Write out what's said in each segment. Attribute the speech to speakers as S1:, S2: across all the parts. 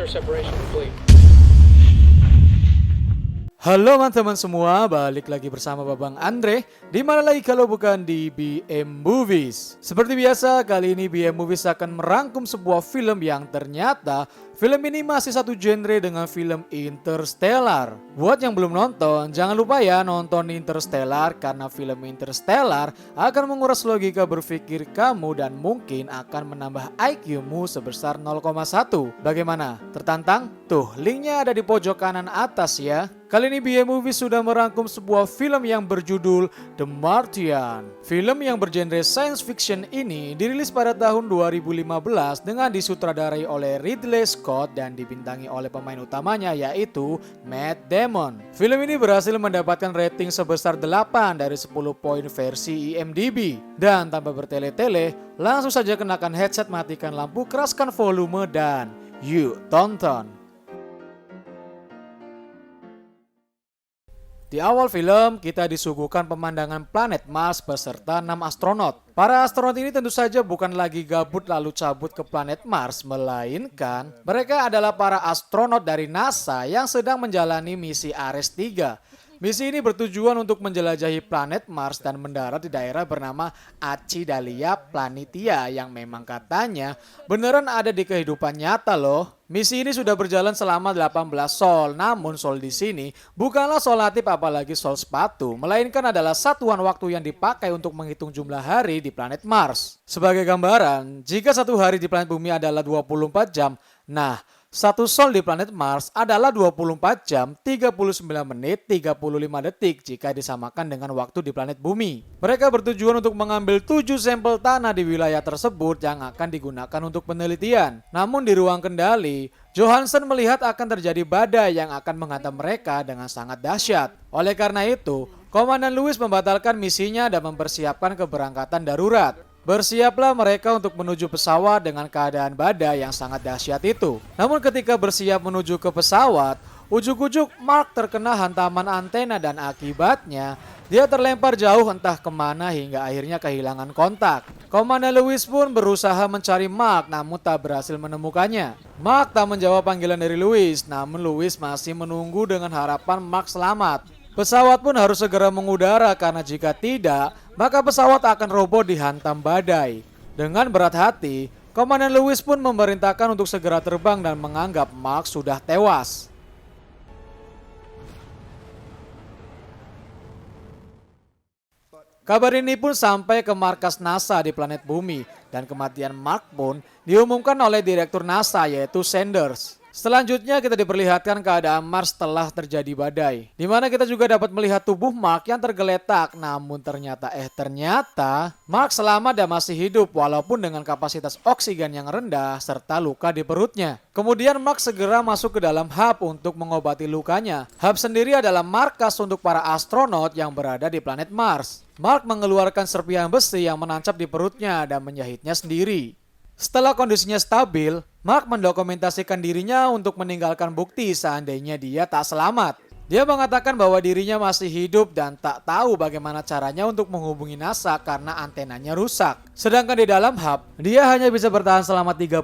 S1: ensure separation complete.
S2: Halo teman-teman semua, balik lagi bersama Babang Andre. Di mana lagi kalau bukan di BM Movies. Seperti biasa, kali ini BM Movies akan merangkum sebuah film yang ternyata film ini masih satu genre dengan film Interstellar. Buat yang belum nonton, jangan lupa ya nonton Interstellar karena film Interstellar akan menguras logika berpikir kamu dan mungkin akan menambah IQ-mu sebesar 0,1. Bagaimana? Tertantang? Tuh, linknya ada di pojok kanan atas ya. Kali ini BM Movies sudah merangkum sebuah film yang berjudul The Martian. Film yang bergenre science fiction ini dirilis pada tahun 2015 dengan disutradarai oleh Ridley Scott dan dibintangi oleh pemain utamanya yaitu Matt Damon. Film ini berhasil mendapatkan rating sebesar 8 dari 10 poin versi IMDb. Dan tanpa bertele-tele, langsung saja kenakan headset, matikan lampu, keraskan volume dan yuk tonton. Di awal film, kita disuguhkan pemandangan planet Mars beserta 6 astronot. Para astronot ini tentu saja bukan lagi gabut lalu cabut ke planet Mars, melainkan mereka adalah para astronot dari NASA yang sedang menjalani misi Ares 3. Misi ini bertujuan untuk menjelajahi planet Mars dan mendarat di daerah bernama Acidalia Planitia yang memang katanya beneran ada di kehidupan nyata loh. Misi ini sudah berjalan selama 18 sol, namun sol di sini bukanlah sol natif apalagi sol sepatu, melainkan adalah satuan waktu yang dipakai untuk menghitung jumlah hari di planet Mars. Sebagai gambaran, jika satu hari di planet Bumi adalah 24 jam, nah satu sol di planet Mars adalah 24 jam, 39 menit, 35 detik jika disamakan dengan waktu di planet Bumi. Mereka bertujuan untuk mengambil 7 sampel tanah di wilayah tersebut yang akan digunakan untuk penelitian. Namun di ruang kendali, Johansson melihat akan terjadi badai yang akan menghantam mereka dengan sangat dahsyat. Oleh karena itu, Komandan Lewis membatalkan misinya dan mempersiapkan keberangkatan darurat. Bersiaplah mereka untuk menuju pesawat dengan keadaan badai yang sangat dahsyat itu. Namun ketika bersiap menuju ke pesawat, ujuk-ujuk Mark terkena hantaman antena dan akibatnya dia terlempar jauh entah kemana hingga akhirnya kehilangan kontak. Komandan Lewis pun berusaha mencari Mark namun tak berhasil menemukannya. Mark tak menjawab panggilan dari Lewis, namun Lewis masih menunggu dengan harapan Mark selamat. Pesawat pun harus segera mengudara karena jika tidak, maka pesawat akan roboh dihantam badai. Dengan berat hati, Komandan Lewis pun memerintahkan untuk segera terbang dan menganggap Mark sudah tewas. Kabar ini pun sampai ke markas NASA di planet Bumi dan kematian Mark pun diumumkan oleh Direktur NASA yaitu Sanders. Selanjutnya kita diperlihatkan keadaan Mars setelah terjadi badai, di mana kita juga dapat melihat tubuh Mark yang tergeletak. Namun ternyata Mark selamat dan masih hidup walaupun dengan kapasitas oksigen yang rendah serta luka di perutnya. Kemudian Mark segera masuk ke dalam hub untuk mengobati lukanya. Hub sendiri adalah markas untuk para astronot yang berada di planet Mars. Mark mengeluarkan serpihan besi yang menancap di perutnya dan menjahitnya sendiri. Setelah kondisinya stabil, Mark mendokumentasikan dirinya untuk meninggalkan bukti seandainya dia tak selamat. Dia mengatakan bahwa dirinya masih hidup dan tak tahu bagaimana caranya untuk menghubungi NASA karena antenanya rusak. Sedangkan di dalam hub, dia hanya bisa bertahan selama 31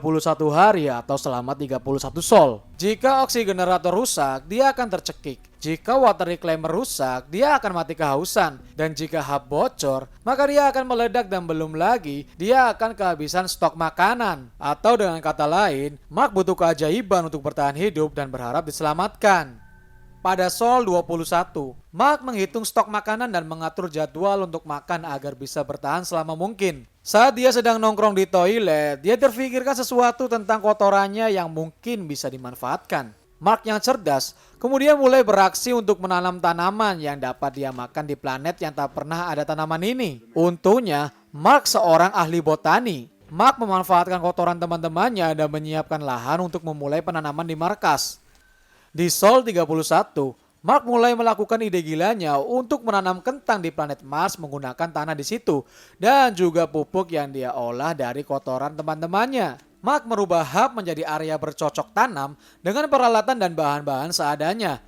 S2: hari atau selama 31 sol. Jika oksigenerator rusak, dia akan tercekik. Jika water reclaimer rusak, dia akan mati kehausan. Dan jika hub bocor, maka dia akan meledak dan belum lagi, dia akan kehabisan stok makanan. Atau dengan kata lain, Mark butuh keajaiban untuk bertahan hidup dan berharap diselamatkan. Pada Sol 21, Mark menghitung stok makanan dan mengatur jadwal untuk makan agar bisa bertahan selama mungkin. Saat dia sedang nongkrong di toilet, dia terfikirkan sesuatu tentang kotorannya yang mungkin bisa dimanfaatkan. Mark yang cerdas kemudian mulai beraksi untuk menanam tanaman yang dapat dia makan di planet yang tak pernah ada tanaman ini. Untungnya, Mark seorang ahli botani. Mark memanfaatkan kotoran teman-temannya dan menyiapkan lahan untuk memulai penanaman di markas. Di Sol 31, Mark mulai melakukan ide gilanya untuk menanam kentang di planet Mars menggunakan tanah di situ dan juga pupuk yang dia olah dari kotoran teman-temannya. Mark merubah hub menjadi area bercocok tanam dengan peralatan dan bahan-bahan seadanya.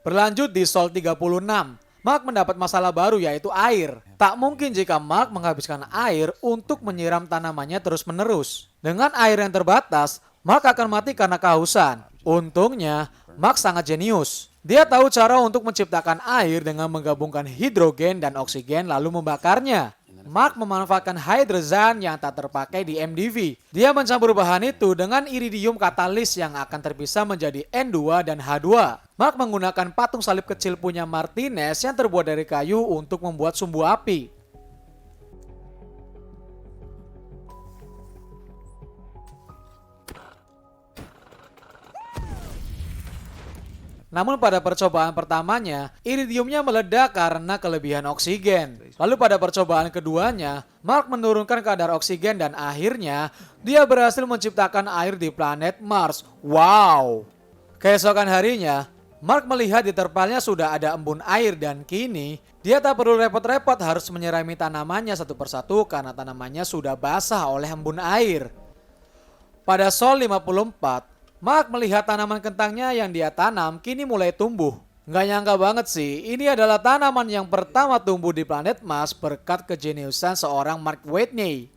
S2: Berlanjut di Sol 36, Mark mendapat masalah baru yaitu air. Tak mungkin jika Mark menghabiskan air untuk menyiram tanamannya terus-menerus. Dengan air yang terbatas, Mark akan mati karena kehausan. Untungnya, Mark sangat jenius. Dia tahu cara untuk menciptakan air dengan menggabungkan hidrogen dan oksigen lalu membakarnya. Mark memanfaatkan hydrazine yang tak terpakai di MDV. Dia mencampur bahan itu dengan iridium katalis yang akan terpisah menjadi N2 dan H2. Mark menggunakan patung salib kecil punya Martinez yang terbuat dari kayu untuk membuat sumbu api. Namun pada percobaan pertamanya, iridiumnya meledak karena kelebihan oksigen. Lalu pada percobaan keduanya, Mark menurunkan kadar oksigen dan akhirnya dia berhasil menciptakan air di planet Mars. Wow! Keesokan harinya, Mark melihat di terpalnya sudah ada embun air dan kini dia tak perlu repot-repot harus menyirami tanamannya satu persatu karena tanamannya sudah basah oleh embun air. Pada Sol 54, Mark melihat tanaman kentangnya yang dia tanam kini mulai tumbuh. Nggak nyangka banget sih, ini adalah tanaman yang pertama tumbuh di planet Mars berkat kejeniusan seorang Mark Watney.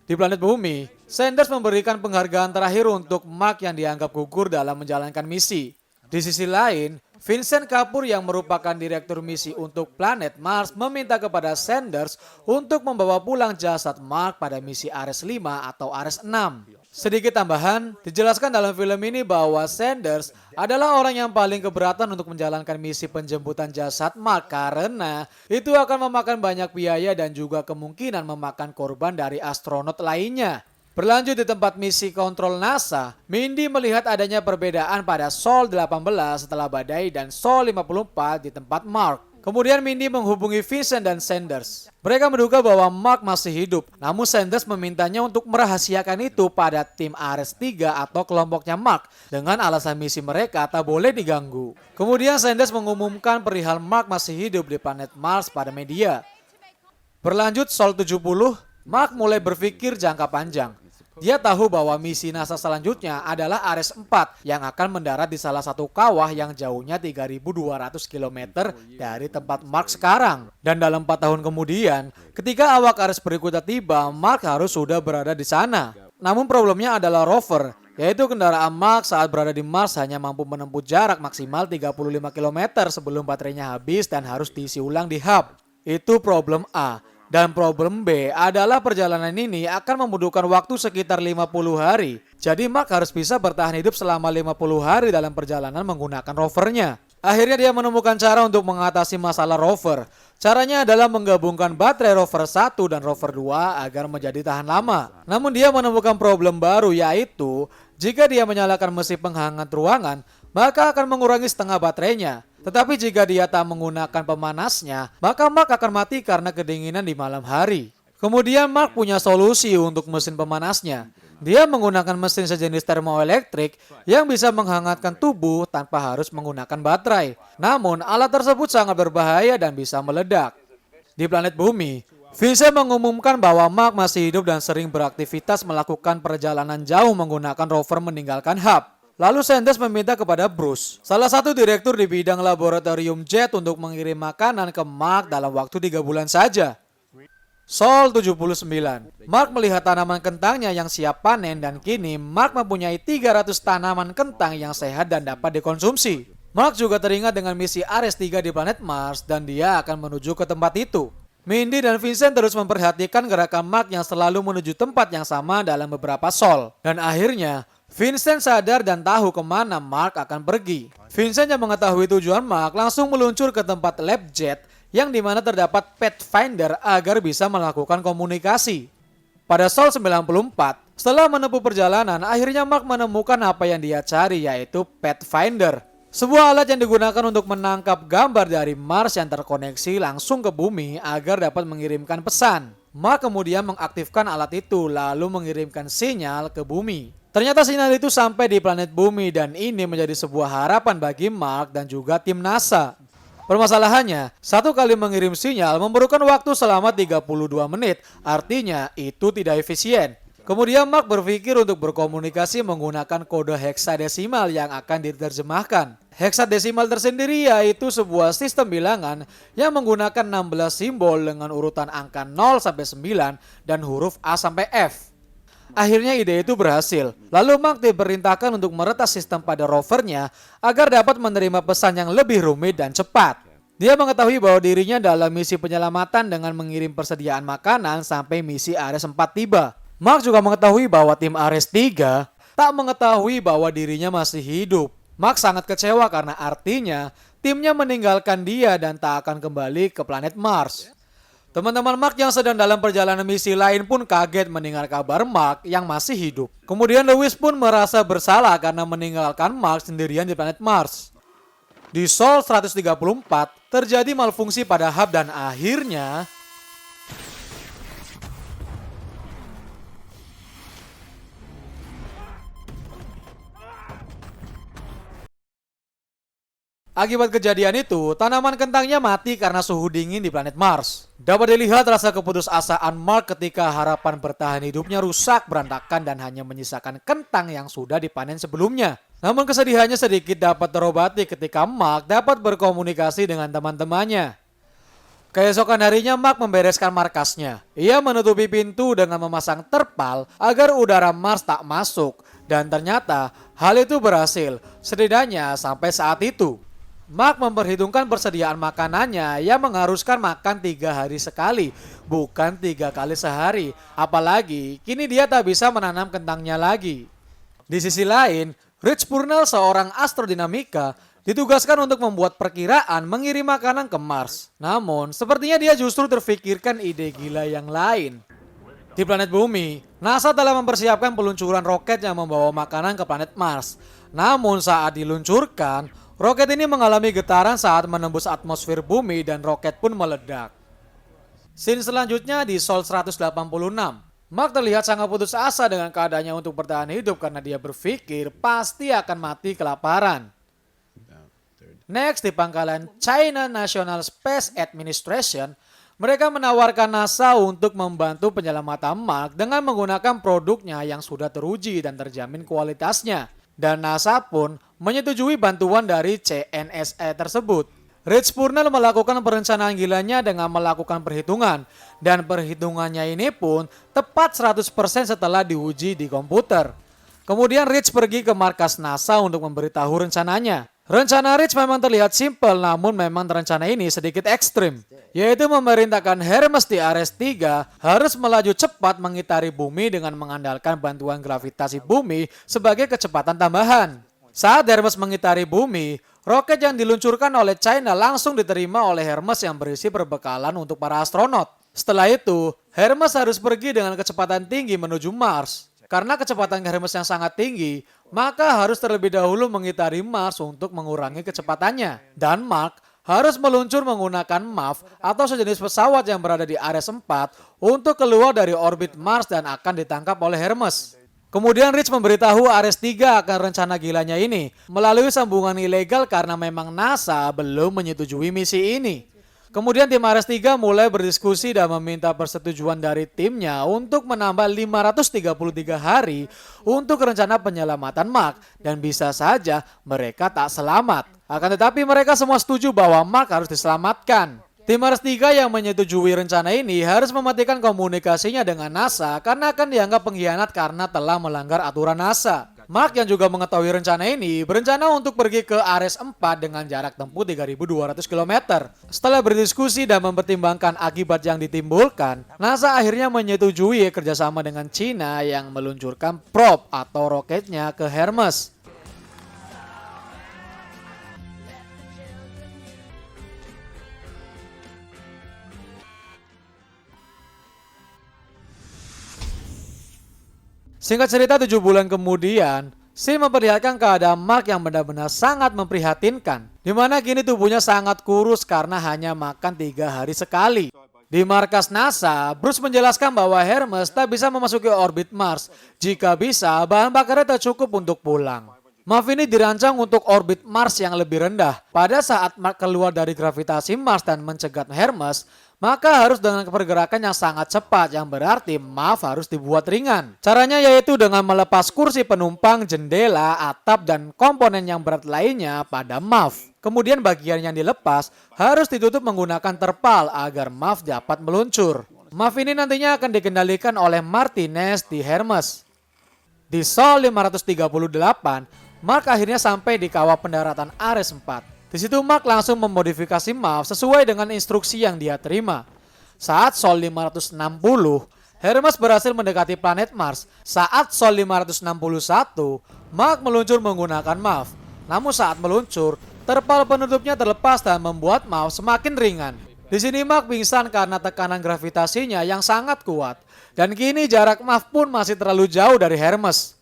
S2: Di planet Bumi, Sanders memberikan penghargaan terakhir untuk Mark yang dianggap gugur dalam menjalankan misi. Di sisi lain, Vincent Kapoor yang merupakan direktur misi untuk planet Mars meminta kepada Sanders untuk membawa pulang jasad Mark pada misi Ares 5 atau Ares 6. Sedikit tambahan, dijelaskan dalam film ini bahwa Sanders adalah orang yang paling keberatan untuk menjalankan misi penjemputan jasad Mark karena itu akan memakan banyak biaya dan juga kemungkinan memakan korban dari astronot lainnya. Berlanjut di tempat misi kontrol NASA, Mindy melihat adanya perbedaan pada Sol 18 setelah badai dan Sol 54 di tempat Mark. Kemudian Mindy menghubungi Vincent dan Sanders. Mereka menduga bahwa Mark masih hidup, namun Sanders memintanya untuk merahasiakan itu pada tim Ares 3 atau kelompoknya Mark dengan alasan misi mereka tak boleh diganggu. Kemudian Sanders mengumumkan perihal Mark masih hidup di planet Mars pada media. Berlanjut Sol 70, Mark mulai berpikir jangka panjang. Dia tahu bahwa misi NASA selanjutnya adalah Ares 4 yang akan mendarat di salah satu kawah yang jauhnya 3.200 km dari tempat Mark sekarang. Dan dalam 4 tahun kemudian, ketika awak Ares berikutnya tiba, Mark harus sudah berada di sana. Namun problemnya adalah rover, yaitu kendaraan Mark saat berada di Mars hanya mampu menempuh jarak maksimal 35 km sebelum baterainya habis dan harus diisi ulang di hub. Itu problem A. Dan problem B adalah perjalanan ini akan membutuhkan waktu sekitar 50 hari. Jadi Mark harus bisa bertahan hidup selama 50 hari dalam perjalanan menggunakan rovernya. Akhirnya dia menemukan cara untuk mengatasi masalah rover. Caranya adalah menggabungkan baterai rover 1 dan rover 2 agar menjadi tahan lama. Namun dia menemukan problem baru yaitu jika dia menyalakan mesin penghangat ruangan, maka akan mengurangi setengah baterainya. Tetapi jika dia tak menggunakan pemanasnya, maka Mark akan mati karena kedinginan di malam hari. Kemudian Mark punya solusi untuk mesin pemanasnya. Dia menggunakan mesin sejenis termoelektrik yang bisa menghangatkan tubuh tanpa harus menggunakan baterai. Namun alat tersebut sangat berbahaya dan bisa meledak. Di planet Bumi, Vincent mengumumkan bahwa Mark masih hidup dan sering beraktivitas melakukan perjalanan jauh menggunakan rover meninggalkan hub. Lalu Sanders meminta kepada Bruce, salah satu direktur di bidang laboratorium jet untuk mengirim makanan ke Mark dalam waktu 3 bulan saja. Sol 79. Mark melihat tanaman kentangnya yang siap panen dan kini Mark mempunyai 300 tanaman kentang yang sehat dan dapat dikonsumsi. Mark juga teringat dengan misi Ares 3 di planet Mars dan dia akan menuju ke tempat itu. Mindy dan Vincent terus memperhatikan gerakan Mark yang selalu menuju tempat yang sama dalam beberapa sol. Dan akhirnya Vincent sadar dan tahu kemana Mark akan pergi. Vincent yang mengetahui tujuan Mark langsung meluncur ke tempat lab jet yang dimana terdapat Pathfinder agar bisa melakukan komunikasi. Pada Sol 94, setelah menempuh perjalanan, akhirnya Mark menemukan apa yang dia cari yaitu Pathfinder. Sebuah alat yang digunakan untuk menangkap gambar dari Mars yang terkoneksi langsung ke bumi agar dapat mengirimkan pesan. Mark kemudian mengaktifkan alat itu lalu mengirimkan sinyal ke bumi. Ternyata sinyal itu sampai di planet Bumi dan ini menjadi sebuah harapan bagi Mark dan juga tim NASA. Permasalahannya, satu kali mengirim sinyal memerlukan waktu selama 32 menit, artinya itu tidak efisien. Kemudian Mark berpikir untuk berkomunikasi menggunakan kode heksadesimal yang akan diterjemahkan. Heksadesimal tersendiri yaitu sebuah sistem bilangan yang menggunakan 16 simbol dengan urutan angka 0 sampai 9 dan huruf A sampai F. Akhirnya ide itu berhasil. Lalu Mark diperintahkan untuk meretas sistem pada rovernya agar dapat menerima pesan yang lebih rumit dan cepat. Dia mengetahui bahwa dirinya dalam misi penyelamatan dengan mengirim persediaan makanan sampai misi Ares 4 tiba. Mark juga mengetahui bahwa tim Ares 3 tak mengetahui bahwa dirinya masih hidup. Mark sangat kecewa karena artinya timnya meninggalkan dia dan tak akan kembali ke planet Mars. Teman-teman Mark yang sedang dalam perjalanan misi lain pun kaget mendengar kabar Mark yang masih hidup. Kemudian Lewis pun merasa bersalah karena meninggalkan Mark sendirian di planet Mars. Di Sol 134 terjadi malfungsi pada hub dan akhirnya akibat kejadian itu, tanaman kentangnya mati karena suhu dingin di planet Mars. Dapat dilihat rasa keputusasaan Mark ketika harapan bertahan hidupnya rusak berantakan dan hanya menyisakan kentang yang sudah dipanen sebelumnya. Namun kesedihannya sedikit dapat terobati ketika Mark dapat berkomunikasi dengan teman-temannya. Keesokan harinya Mark membereskan markasnya. Ia menutupi pintu dengan memasang terpal agar udara Mars tak masuk. Dan ternyata hal itu berhasil, setidaknya sampai saat itu. Mark memperhitungkan persediaan makanannya yang mengharuskan makan 3 hari sekali, bukan 3 kali sehari. Apalagi kini dia tak bisa menanam kentangnya lagi. Di sisi lain, Rich Purnell, seorang astrodinamika, ditugaskan untuk membuat perkiraan mengirim makanan ke Mars. Namun, sepertinya dia justru terfikirkan ide gila yang lain. Di planet Bumi, NASA telah mempersiapkan peluncuran roket yang membawa makanan ke planet Mars. Namun saat diluncurkan, roket ini mengalami getaran saat menembus atmosfer bumi dan roket pun meledak. Scene selanjutnya di Sol 186. Mark terlihat sangat putus asa dengan keadaannya untuk bertahan hidup karena dia berpikir pasti akan mati kelaparan. Next, di pangkalan China National Space Administration, mereka menawarkan NASA untuk membantu penyelamatan Mark dengan menggunakan produknya yang sudah teruji dan terjamin kualitasnya. Dan NASA pun menyetujui bantuan dari CNSA tersebut. Rich Purnell melakukan perencanaan gilanya dengan melakukan perhitungan. Dan perhitungannya ini pun tepat 100% setelah diuji di komputer. Kemudian Rich pergi ke markas NASA untuk memberitahu rencananya. Rencana Rich memang terlihat simpel, namun memang rencana ini sedikit ekstrim. Yaitu memerintahkan Hermes di Ares 3 harus melaju cepat mengitari bumi dengan mengandalkan bantuan gravitasi bumi sebagai kecepatan tambahan. Saat Hermes mengitari bumi, roket yang diluncurkan oleh China langsung diterima oleh Hermes yang berisi perbekalan untuk para astronot. Setelah itu, Hermes harus pergi dengan kecepatan tinggi menuju Mars. Karena kecepatan Hermes yang sangat tinggi, maka harus terlebih dahulu mengitari Mars untuk mengurangi kecepatannya. Dan Mark harus meluncur menggunakan MAF atau sejenis pesawat yang berada di Ares 4 untuk keluar dari orbit Mars dan akan ditangkap oleh Hermes. Kemudian Rich memberitahu Ares 3 akan rencana gilanya ini melalui sambungan ilegal karena memang NASA belum menyetujui misi ini. Kemudian tim Ares 3 mulai berdiskusi dan meminta persetujuan dari timnya untuk menambah 533 hari untuk rencana penyelamatan Mark dan bisa saja mereka tak selamat. Akan tetapi mereka semua setuju bahwa Mark harus diselamatkan. Tim Ares 3 yang menyetujui rencana ini harus mematikan komunikasinya dengan NASA karena akan dianggap pengkhianat karena telah melanggar aturan NASA. Mark yang juga mengetahui rencana ini berencana untuk pergi ke Ares 4 dengan jarak tempuh 3.200 km. Setelah berdiskusi dan mempertimbangkan akibat yang ditimbulkan, NASA akhirnya menyetujui kerjasama dengan China yang meluncurkan probe atau roketnya ke Hermes. Singkat cerita 7 bulan kemudian, Scene memperlihatkan keadaan Mark yang benar-benar sangat memprihatinkan. Di mana kini tubuhnya sangat kurus karena hanya makan 3 hari sekali. Di markas NASA, Bruce menjelaskan bahwa Hermes tak bisa memasuki orbit Mars. Jika bisa, bahan bakarnya tak cukup untuk pulang. MAF ini dirancang untuk orbit Mars yang lebih rendah. Pada saat Mark keluar dari gravitasi Mars dan mencegat Hermes, maka harus dengan pergerakan yang sangat cepat yang berarti MAF harus dibuat ringan. Caranya yaitu dengan melepas kursi penumpang, jendela, atap, dan komponen yang berat lainnya pada MAF. Kemudian bagian yang dilepas harus ditutup menggunakan terpal agar MAF dapat meluncur. Marv ini nantinya akan dikendalikan oleh Martinez di Hermes. Di Sol 538, Mark akhirnya sampai di kawah pendaratan Ares 4. Di situ Mark langsung memodifikasi Marv sesuai dengan instruksi yang dia terima. Saat Sol 560, Hermes berhasil mendekati planet Mars. Saat Sol 561, Mark meluncur menggunakan Marv. Namun saat meluncur, terpal penutupnya terlepas dan membuat Marv semakin ringan. Di sini Mark pingsan karena tekanan gravitasinya yang sangat kuat. Dan kini jarak Marv pun masih terlalu jauh dari Hermes.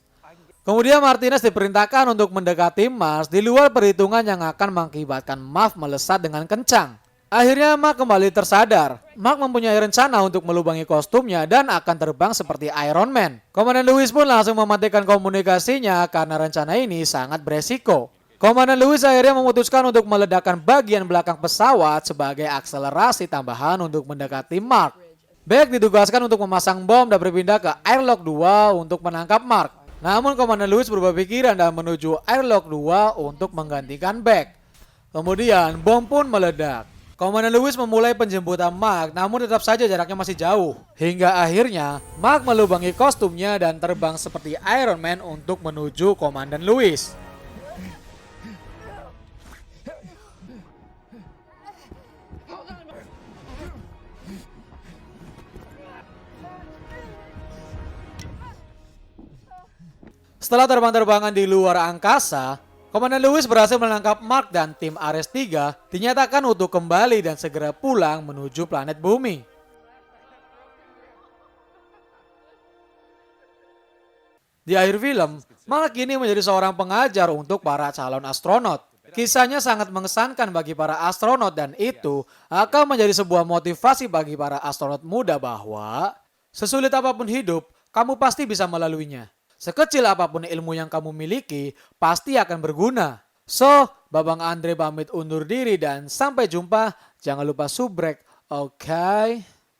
S2: Kemudian Martinez diperintahkan untuk mendekati Mars di luar perhitungan yang akan mengakibatkan Marv melesat dengan kencang. Akhirnya Mark kembali tersadar. Mark mempunyai rencana untuk melubangi kostumnya dan akan terbang seperti Iron Man. Komandan Lewis pun langsung mematikan komunikasinya karena rencana ini sangat beresiko. Komandan Lewis akhirnya memutuskan untuk meledakkan bagian belakang pesawat sebagai akselerasi tambahan untuk mendekati Mark. Beck ditugaskan untuk memasang bom dan berpindah ke Airlock 2 untuk menangkap Mark. Namun Komandan Lewis berubah pikiran dan menuju Airlock 2 untuk menggantikan Beck. Kemudian bom pun meledak. Komandan Lewis memulai penjemputan Mark, namun tetap saja jaraknya masih jauh. Hingga akhirnya Mark melubangi kostumnya dan terbang seperti Iron Man untuk menuju Komandan Lewis. Setelah terbang-terbangan di luar angkasa, Komandan Lewis berhasil menangkap Mark dan tim Ares 3 dinyatakan utuh kembali dan segera pulang menuju planet bumi. Di akhir film, Mark kini menjadi seorang pengajar untuk para calon astronot. Kisahnya sangat mengesankan bagi para astronot dan itu akan menjadi sebuah motivasi bagi para astronot muda bahwa sesulit apapun hidup, kamu pasti bisa melaluinya. Sekecil apapun ilmu yang kamu miliki, pasti akan berguna. So, Babang Andre pamit undur diri dan sampai jumpa. Jangan lupa subrek, oke?